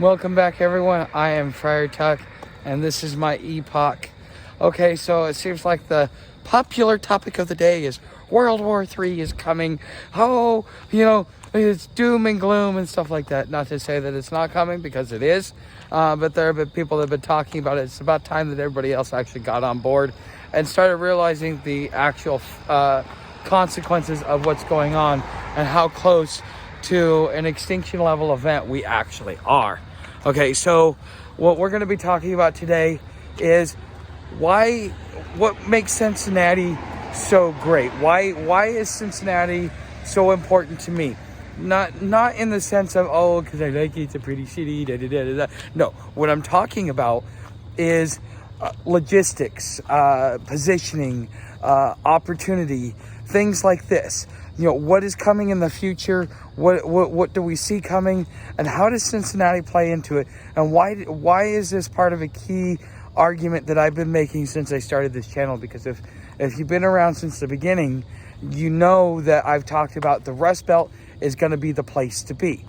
Welcome back, everyone. I am Friar Tuck, and this is my epoch. Okay, so it seems like the popular topic of the day is World War III is coming. Oh, it's doom and gloom and stuff like that. Not to say that it's not coming, because it is. But there have been people that have been talking about it. It's about time that everybody else actually got on board and started realizing the actual consequences of what's going on and how close to an extinction level event we actually are. Okay, so what we're going to be talking about today is what makes Cincinnati so great. Why is Cincinnati so important to me? Not in the sense of, because I like it, it's a pretty city, da da da da da. No, what I'm talking about is logistics, positioning, opportunity, things like this. What is coming in the future? What do we see coming? And how does Cincinnati play into it? And why is this part of a key argument that I've been making since I started this channel? Because if you've been around since the beginning, you know that I've talked about the Rust Belt is going to be the place to be.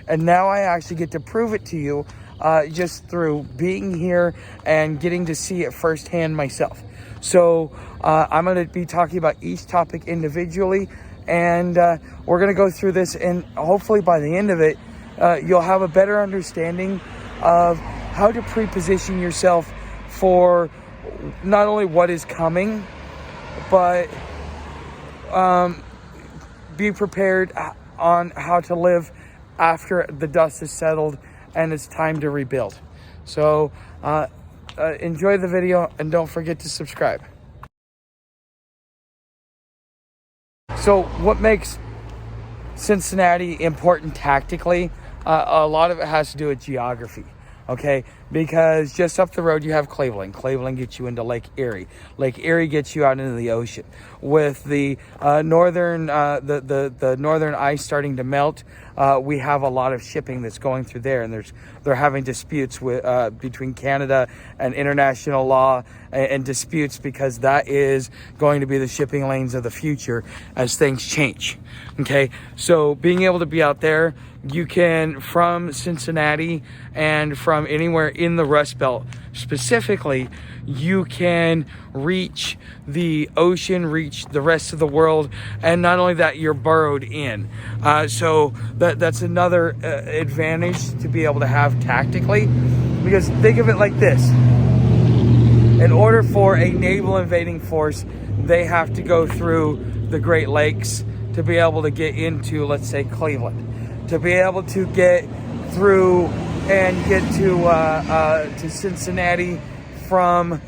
And now I actually get to prove it to you just through being here and getting to see it firsthand myself. So I'm going to be talking about each topic individually. And we're going to go through this, and hopefully by the end of it, you'll have a better understanding of how to pre-position yourself for not only what is coming, but be prepared on how to live after the dust is settled and it's time to rebuild. So enjoy the video and don't forget to subscribe. So what makes Cincinnati important tactically? A lot of it has to do with geography, okay? Because just up the road you have Cleveland. Cleveland gets you into Lake Erie. Lake Erie gets you out into the ocean. With the northern ice starting to melt, we have a lot of shipping that's going through there, and they're having disputes with between Canada and international law and disputes, because that is going to be the shipping lanes of the future as things change. Okay, so being able to be out there, you can, from Cincinnati and from anywhere in the Rust Belt specifically, you can reach the ocean, reach the rest of the world, and not only that, you're burrowed in. So that's another advantage to be able to have tactically, because think of it like this. In order for a naval invading force, they have to go through the Great Lakes to be able to get into, let's say, Cleveland. To be able to get through and get to Cincinnati from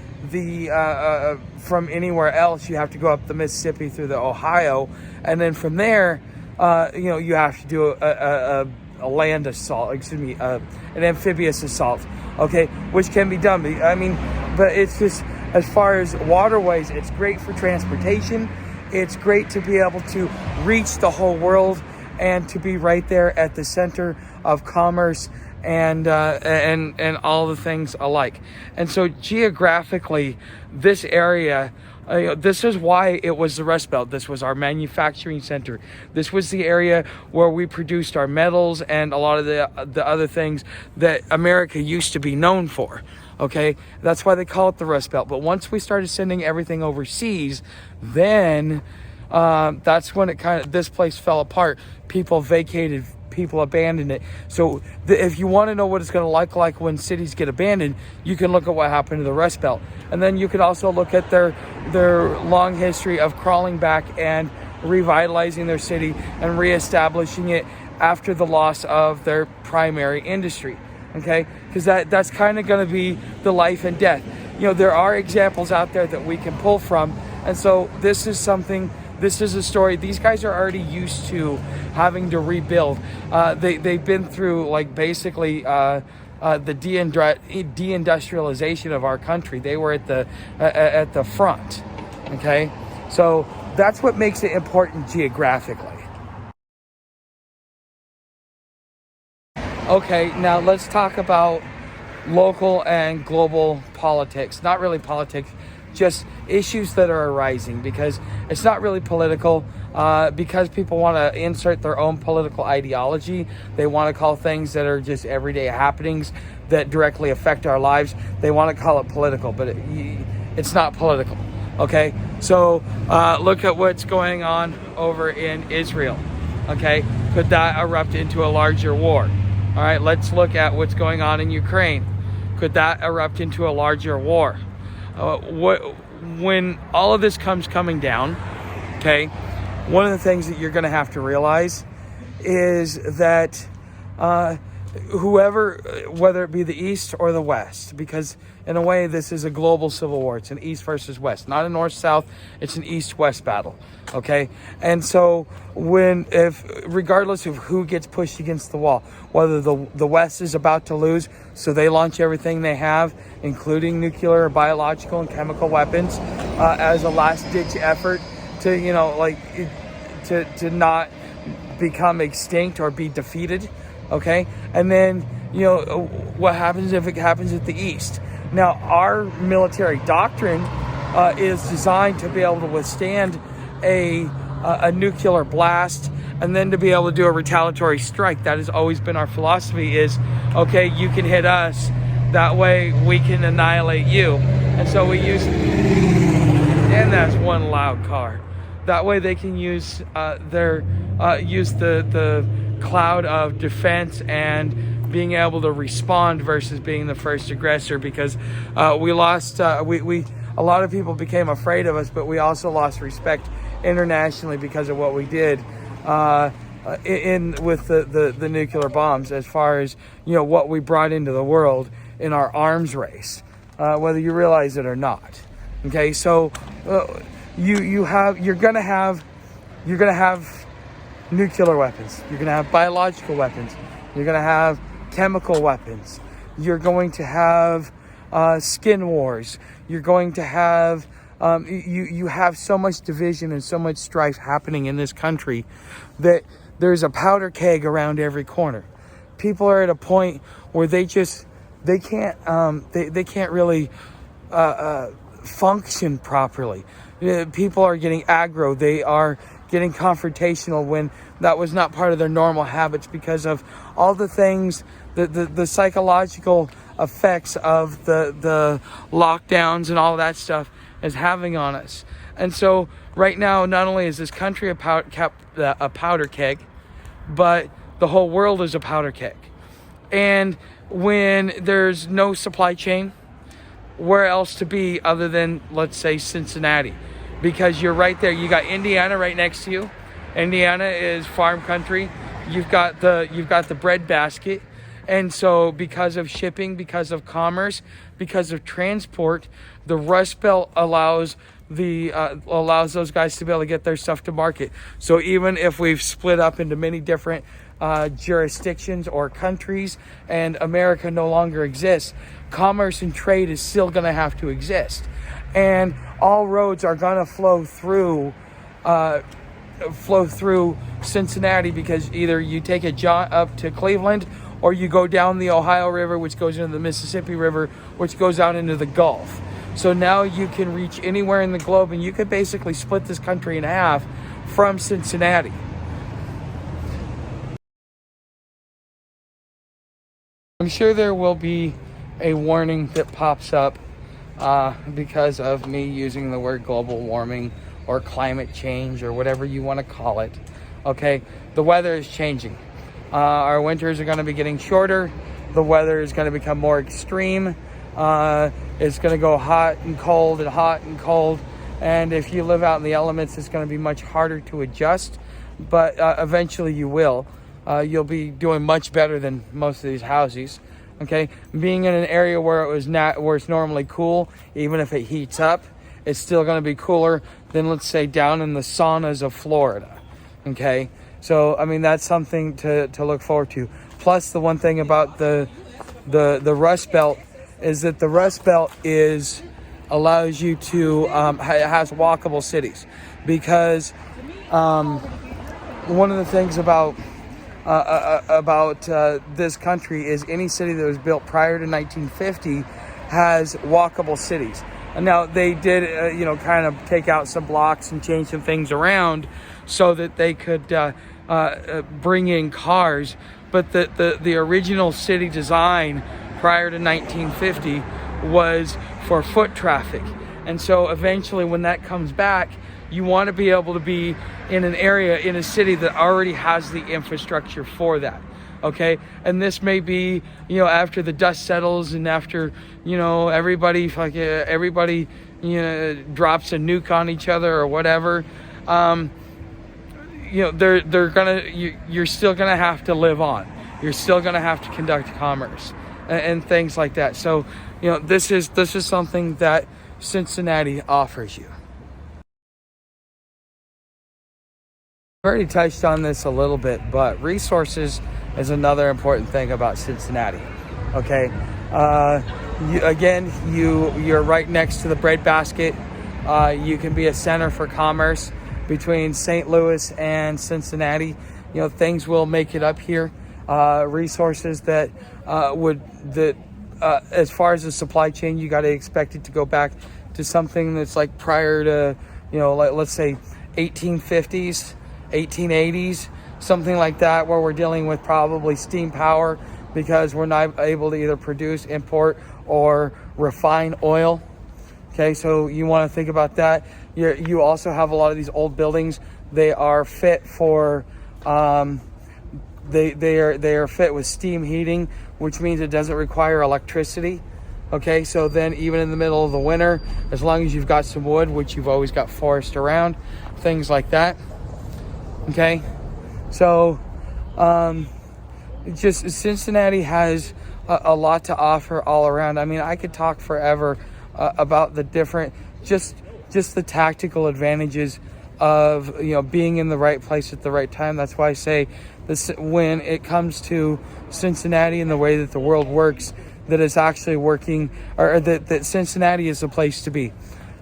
anywhere else, you have to go up the Mississippi through the Ohio, and then from there, you have to do a land assault. An amphibious assault. Okay, which can be done. I mean, but it's just, as far as waterways, it's great for transportation. It's great to be able to reach the whole world and to be right there at the center of commerce and all the things alike. And so geographically, this area, this is why it was the Rust Belt. This was our manufacturing center. This was the area where we produced our metals and a lot of the other things that America used to be known for. Okay, that's why they call it the Rust Belt. But once we started sending everything overseas, then that's when this place fell apart. People vacated, people abandoned it. So if you want to know what it's going to look like when cities get abandoned, you can look at what happened to the Rust Belt. And then you can also look at their long history of crawling back and revitalizing their city and reestablishing it after the loss of their primary industry. Okay, because that's kind of going to be the life and death. There are examples out there that we can pull from. And so this is a story. These guys are already used to having to rebuild. They've been through, like, basically the deindustrialization of our country. They were at the front. Okay, so that's what makes it important geographically. Okay, now let's talk about local and global politics. Not really politics, just issues that are arising, because it's not really political. Because people want to insert their own political ideology. They want to call things that are just everyday happenings that directly affect our lives, they want to call it political, but it's not political. Okay, so look at what's going on over in Israel. Okay, could that erupt into a larger war? All right, let's look at what's going on in Ukraine. Could that erupt into a larger war? When all of this coming down, okay, one of the things that you're going to have to realize is that whoever, whether it be the East or the West, because in a way this is a global civil war. It's an East versus West, not a North-South. It's an East-West battle, okay? And so regardless of who gets pushed against the wall, whether the West is about to lose, so they launch everything they have, including nuclear, biological, and chemical weapons, as a last-ditch effort to, to not become extinct or be defeated, okay? And then, what happens if it happens at the East? Now, our military doctrine is designed to be able to withstand a nuclear blast, and then to be able to do a retaliatory strike. That has always been our philosophy, is, okay, you can hit us, that way we can annihilate you. And so we use, and that's one loud car. That way they can use the cloud of defense and being able to respond versus being the first aggressor, because we lost, a lot of people became afraid of us, but we also lost respect internationally because of what we did with the nuclear bombs, as far as, what we brought into the world in our arms race, whether you realize it or not. Okay, so you're gonna have nuclear weapons, you're gonna have biological weapons, you're gonna have chemical weapons, you're going to have skin wars, you're going to have you have so much division and so much strife happening in this country that there's a powder keg around every corner. People are at a point where they can't really function properly. People are getting aggro. They are getting confrontational when that was not part of their normal habits, because of all the things, the psychological effects of the lockdowns and all that stuff is having on us. And so right now, not only is this country a powder keg, but the whole world is a powder keg. And when there's no supply chain, where else to be other than, let's say, Cincinnati? Because you're right there. You got Indiana right next to you. Indiana is farm country. You've got the bread basket. And so because of shipping, because of commerce, because of transport, the Rust Belt allows those guys to be able to get their stuff to market. So even if we've split up into many different jurisdictions or countries and America no longer exists, commerce and trade is still going to have to exist. And all roads are going to flow through Cincinnati, because either you take a jaunt up to Cleveland, or you go down the Ohio River, which goes into the Mississippi River, which goes out into the Gulf. So now you can reach anywhere in the globe, and you could basically split this country in half from Cincinnati. I'm sure there will be a warning that pops up because of me using the word global warming or climate change or whatever you want to call it. Okay, the weather is changing. Our winters are going to be getting shorter. The weather is going to become more extreme. It's going to go hot and cold and hot and cold. And if you live out in the elements, it's going to be much harder to adjust. But eventually you will. You'll be doing much better than most of these houses. Okay, being in an area where it's normally cool, even if it heats up, it's still going to be cooler than, let's say, down in the saunas of Florida. Okay, so I mean, that's something to look forward to. Plus, the one thing about the Rust Belt is that the Rust Belt allows you to has walkable cities, because one of the things about this country is any city that was built prior to 1950 has walkable cities. Now they did, kind of take out some blocks and change some things around so that they could bring in cars. But the original city design prior to 1950 was for foot traffic. And so eventually when that comes back, you want to be able to be in an area, in a city that already has the infrastructure for that. Okay, and this may be, after the dust settles and after, everybody drops a nuke on each other or whatever. You're still gonna have to live on. You're still gonna have to conduct commerce and things like that. So, this is something that Cincinnati offers you. I've already touched on this a little bit, but resources is another important thing about Cincinnati. Okay, you're right next to the breadbasket. You can be a center for commerce between St. Louis and Cincinnati. Things will make it up here. Resources that as far as the supply chain, you got to expect it to go back to something that's like prior to, let's say 1850s, 1880s, something like that, where we're dealing with probably steam power because we're not able to either produce, import, or refine oil. Okay, so you want to think about that. You also have a lot of these old buildings. They are fit for they are fit with steam heating, which means it doesn't require electricity. Okay, so then even in the middle of the winter, as long as you've got some wood, which you've always got forest around, things like that. Okay, so just Cincinnati has a lot to offer all around. I mean, I could talk forever about the different, just the tactical advantages of being in the right place at the right time. That's why I say this, when it comes to Cincinnati and the way that the world works, that it's actually working, or that Cincinnati is the place to be.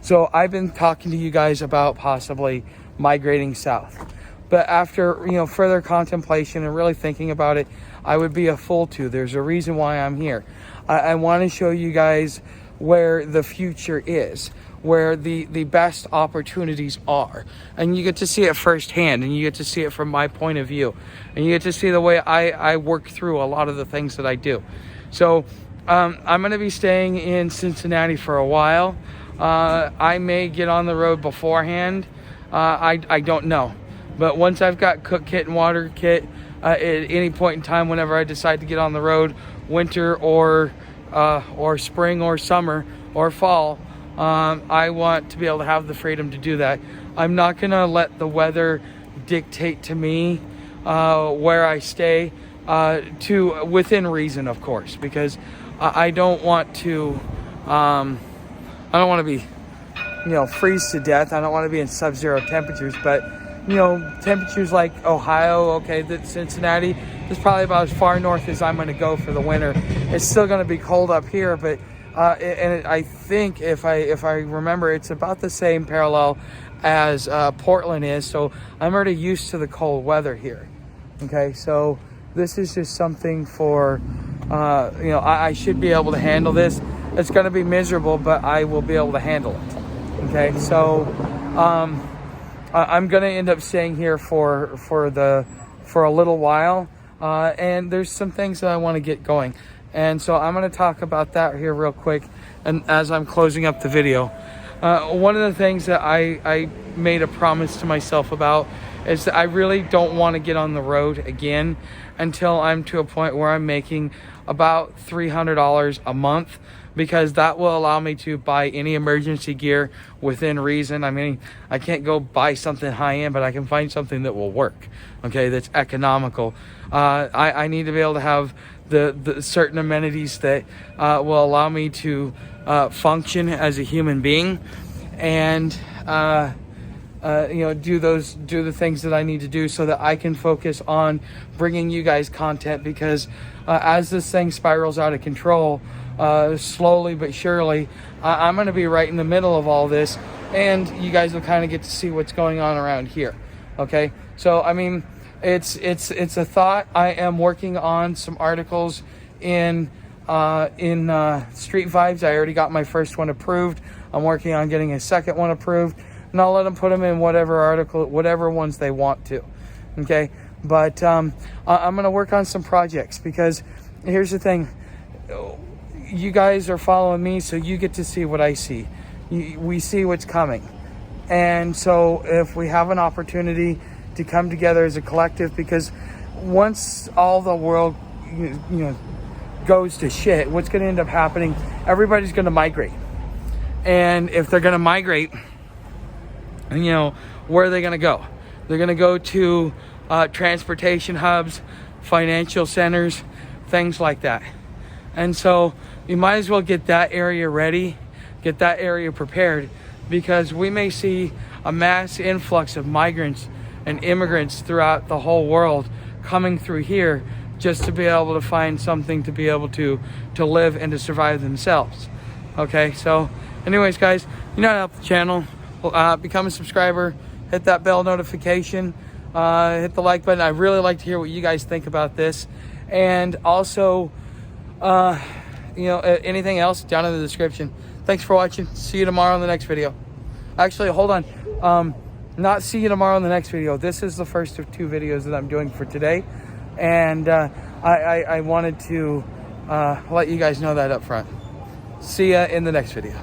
So I've been talking to you guys about possibly migrating south. But after, further contemplation and really thinking about it, I would be a fool to. There's a reason why I'm here. I want to show you guys where the future is, where the best opportunities are. And you get to see it firsthand, and you get to see it from my point of view. And you get to see the way I work through a lot of the things that I do. So I'm going to be staying in Cincinnati for a while. I may get on the road beforehand. I don't know. But once I've got cook kit and water kit, at any point in time, whenever I decide to get on the road, winter or spring or summer or fall, I want to be able to have the freedom to do that. I'm not going to let the weather dictate to me where I stay, to within reason, of course, because I don't want to be, freeze to death. I don't want to be in sub-zero temperatures, but temperatures like Ohio, okay, that Cincinnati is probably about as far north as I'm going to go for the winter. It's still going to be cold up here, but I think if I remember, it's about the same parallel as Portland is. So I'm already used to the cold weather here. Okay, so this is just something for I should be able to handle this. It's going to be miserable, but I will be able to handle it. Okay, so I'm going to end up staying here for a little while, and there's some things that I want to get going, and so I'm going to talk about that here real quick. And as I'm closing up the video, one of the things that I made a promise to myself about is that I really don't want to get on the road again until I'm to a point where I'm making about $300 a month, because that will allow me to buy any emergency gear within reason. I mean, I can't go buy something high end, but I can find something that will work, okay, that's economical. I need to be able to have the certain amenities that will allow me to function as a human being, and do the things that I need to do so that I can focus on bringing you guys content, because as this thing spirals out of control, slowly but surely, I'm going to be right in the middle of all this, and you guys will kind of get to see what's going on around here. Okay, so I mean, it's a thought. I am working on some articles in Street Vibes. I already got my first one approved. I'm working on getting a second one approved, and I'll let them put them in whatever article, whatever ones they want to. Okay, but I'm going to work on some projects, because here's the thing. You guys are following me, so you get to see what I see. We see what's coming. And so if we have an opportunity to come together as a collective, because once all the world, goes to shit, what's going to end up happening, everybody's going to migrate. And if they're going to migrate, where are they going to go? They're going to go to transportation hubs, financial centers, things like that. And so you might as well get that area ready, get that area prepared, because we may see a mass influx of migrants and immigrants throughout the whole world coming through here just to be able to find something to be able to live and to survive themselves. Okay, so anyways, guys, help the channel, become a subscriber, hit that bell notification, hit the like button. I really like to hear what you guys think about this. And also, anything else down in the description. Thanks for watching. See you tomorrow in the next video. Actually, hold on. Not see you tomorrow in the next video. This is the first of 2 videos that I'm doing for today. And I wanted to let you guys know that up front. See ya in the next video.